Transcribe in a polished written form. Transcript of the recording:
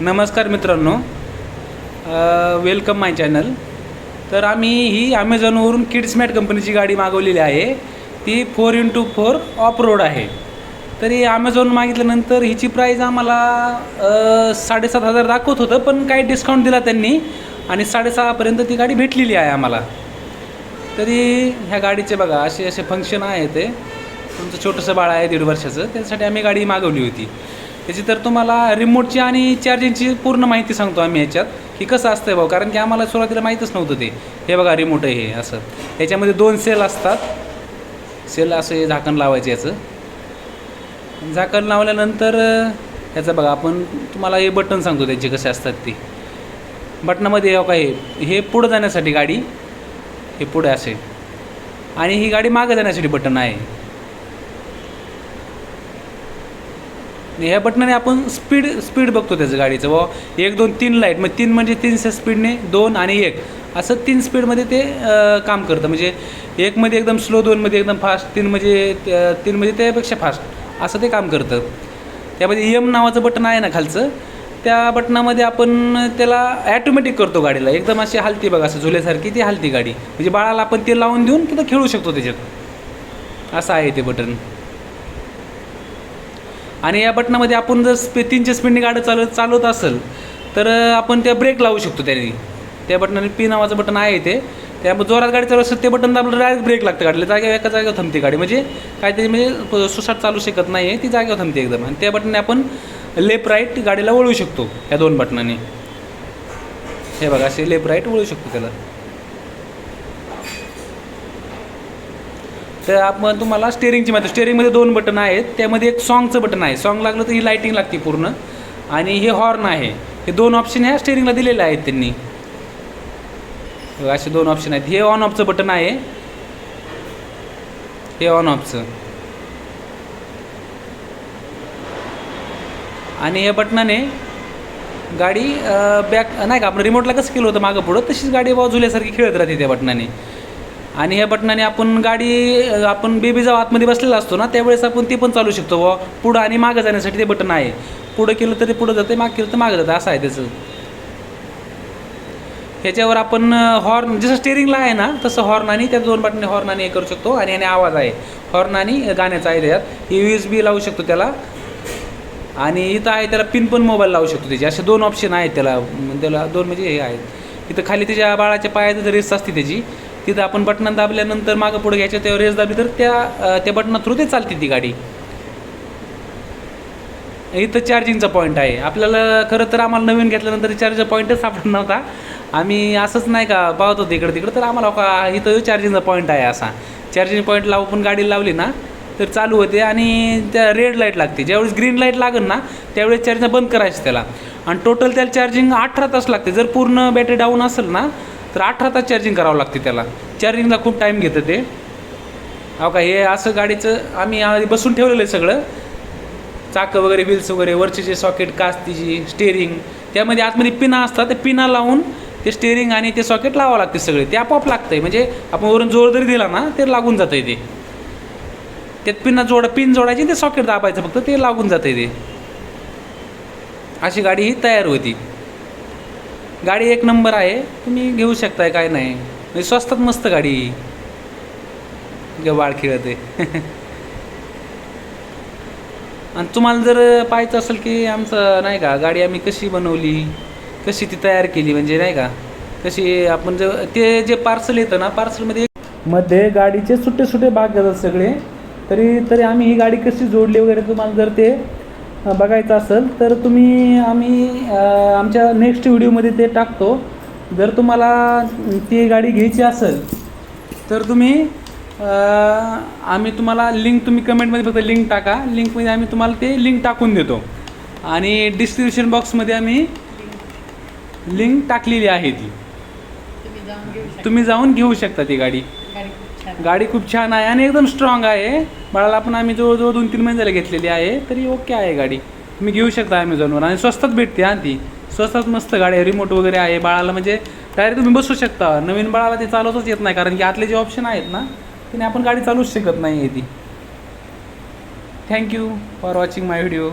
नमस्कार मित्रांनो, वेलकम माय चॅनल. तर आम्ही ही ॲमेझॉनवरून किड्स मॅट कंपनीची गाडी मागवलेली आहे. ती 4x4 ऑफ रोड आहे. तरी ॲमेझॉन मागितल्यानंतर हिची प्राईज आम्हाला 7,500 दाखवत होतं, पण काही डिस्काउंट दिला त्यांनी आणि 6,500पर्यंत ती गाडी भेटलेली आहे आम्हाला. तरी ह्या गाडीचे बघा असे फंक्शन आहे. ते तुमचं छोटंसं बाळ आहे 1.5 वर्षाचं, त्याच्यासाठी आम्ही गाडी मागवली होती. त्याची तर तुम्हाला रिमोटची आणि चार्जिंगची पूर्ण माहिती सांगतो आम्ही ह्याच्यात की कसं असतं भाऊ, कारण की आम्हाला सुरुवातीला माहीतच नव्हतं ते. हे बघा रिमोट आहे हे असं, याच्यामध्ये 2 सेल असतात. सेल असं झाकण लावायचं, याचं झाकण लावल्यानंतर ह्याचं बघा आपण तुम्हाला हे बटन सांगतो त्याचे कसे असतात ते. बटनामध्ये हे पुढं जाण्यासाठी गाडी, हे पुढे असे, आणि ही गाडी मागं जाण्यासाठी बटन आहे. ह्या बटनाने आपण स्पीड बघतो त्याचं गाडीचं. व 1 2 3 लाईट, मग 3 म्हणजे 3च्या स्पीडने, 2 आणि 1 असं 3 स्पीडमध्ये ते काम करतं. म्हणजे 1 मध्ये एकदम स्लो, 2 मध्ये एकदम फास्ट, 3 मध्ये त्यापेक्षा फास्ट असं ते काम करतं. त्यामध्ये एम नावाचं बटन आहे ना खालचं, त्या बटनामध्ये आपण त्याला ॲटोमॅटिक करतो गाडीला. एकदम अशी हलती बघा, असं झुल्यासारखी ती हलती गाडी. म्हणजे बाळाला आपण ते लावून देऊन तिथं खेळू शकतो त्याच्यात, असं आहे ते बटन. आणि या बटनामध्ये आपण जर 3च्या स्पीडने गाडी चालवत असेल तर आपण त्या ब्रेक लावू शकतो त्याने. त्या बटनाने पी नावाचं बटन आहे ते, त्यामुळे जोरात गाडी चालू असेल ते बटन दाबलं डायरेक्ट ब्रेक लागतं गाडीला. एका जागेवर थांबते गाडी, म्हणजे काहीतरी म्हणजे सुसाट चालू शकत नाही आहे, ती जागेवर थांबते एकदम. आणि त्या बटनाने आपण लेफ्ट राईट गाडीला वळू शकतो. ह्या 2 बटनाने हे बघा असे लेफ्ट राईट वळू शकतो त्याला. तर आपण तुम्हाला स्टेअरिंगची माहिती, स्टेअरिंगमध्ये 2 बटन आहेत. त्यामध्ये एक सॉन्गचं बटन आहे, सॉन्ग लागलं तर ही लाईटिंग लागते पूर्ण. आणि हे हॉर्न आहे. हे 2 ऑप्शन ह्या स्टेअरिंगला दिलेले आहेत त्यांनी. असे 2 ऑप्शन आहेत. हे ऑन ऑफचं बटन आहे, हे ऑन ऑफचं. आणि या बटनाने गाडी बॅक नाही का, आपण रिमोटला कसं केलं होतं मागं पुढं, तशीच गाडी झुल्यासारखी खेळत राहते त्या बटनाने. आणि ह्या बटनाने आपण बेबी जेव्हा आतमध्ये बसलेला असतो ना, त्यावेळेस आपण ते पण चालू शकतो. पुढं आणि मागं जाण्यासाठी ते बटन आहे. पुढं केलं तर ते पुढं जाते, मागं केलं तर मागं जातं, असं आहे त्याचं. ह्याच्यावर आपण हॉर्न जसं स्टेअरिंगला आहे ना तसं हॉर्न, आणि त्या 2 बटनाने हॉर्न आणि हे करू शकतो. आणि याने आवाज आहे, हॉर्न आणि गाण्याचा आहे त्याच्यात. USB लावू शकतो त्याला. आणि इथं आहे त्याला पिन पण मोबाईल लावू शकतो त्याचे. असे 2 ऑप्शन आहेत त्याला 2 म्हणजे हे आहेत. इथं खाली त्याच्या बाळाच्या पायाचं जर रेस असते त्याची, तिथं आपण बटन दाबल्यानंतर मागं पुढे घ्यायचं, त्यावर रेस दाबली तर त्या बटना थ्रू ते चालते ती गाडी. इथं चार्जिंगचा पॉईंट आहे. आपल्याला खरं तर आम्हाला नवीन घेतल्यानंतर चार्जर पॉईंटच सापडत नव्हता. आम्ही असंच नाही का पाहत होतो इकडं तिकडं, तर आम्हाला इथं चार्जिंगचा पॉईंट आहे. असा चार्जिंग पॉईंट पण गाडी लावली ना तर चालू होते. आणि त्या रेड लाईट लागते, ज्यावेळेस ग्रीन लाईट लागेल ना त्यावेळेस चार्जिंग बंद करायचं त्याला. आणि टोटल त्याला चार्जिंग 18 तास लागते. जर पूर्ण बॅटरी डाऊन असेल ना तर 18 तास चार्जिंग करावं लागते त्याला. चार्जिंगला खूप टाईम घेतं ते. हो का, हे असं गाडीचं आम्ही बसून ठेवलेलं आहे सगळं, चाकं वगैरे, व्हील्स वगैरे, वरचे जे सॉकेट, काच तिची, स्टेअरिंग, त्यामध्ये आतमध्ये पिना असतात. ते पिना लावून ते स्टेअरिंग आणि ते सॉकेट लावावं लागते सगळे. ते आपोआप लागतं आहे, म्हणजे आपण वरून जोर जरी दिला ना ते लागून जातं आहे. ते त्यात पिन जोडायची, ते सॉकेट दाबायचं फक्त, ते लागून जातं आहे. ते अशी गाडी ही तयार होती. गाडी 1 नंबर आहे, तुम्ही घेऊ शकताय, काय नाही. म्हणजे स्वस्तात मस्त गाडी बाळ खेळत आहे. आणि तुम्हाला जर पाहायचं असेल की आमचं नाही का गाडी आम्ही कशी बनवली, कशी ती तयार केली, म्हणजे नाही का कशी आपण ते जे पार्सल येतं ना, पार्सलमध्ये गाडीचे सुटे भाग घेतात सगळे. तरी आम्ही ही गाडी कशी जोडली वगैरे तुम्हाला जर ते बघायचं असेल तर आम्ही आमच्या नेक्स्ट व्हिडिओमध्ये ते टाकतो. जर तुम्हाला ती गाडी घ्यायची असेल तर आम्ही तुम्हाला लिंक, तुम्ही कमेंटमध्ये फक्त लिंक टाका. लिंकमध्ये आम्ही तुम्हाला ते लिंक टाकून देतो. आणि डिस्क्रिप्शन बॉक्समध्ये आम्ही लिंक टाकलेली आहे, ती तुम्ही जाऊन घेऊ शकता ती गाडी. गाडी खूप छान आहे आणि एकदम स्ट्रॉंग आहे. बाळाला पण आम्ही जवळजवळ 2-3 महिने झाले घेतलेली आहे, तरी ओके आहे गाडी. तुम्ही घेऊ शकता ॲमेझॉनवर. आणि स्वस्तात भेटते. ती स्वस्तात मस्त गाडी आहे. रिमोट वगैरे आहे. बाळाला म्हणजे डायरेक्ट तुम्ही बसू शकता. नवीन बाळाला ते चालवताच येत नाही, कारण की आतले जे ऑप्शन आहेत ना त्याने आपण गाडी चालूच शकत नाही आहे ती. Thank you for watching my video.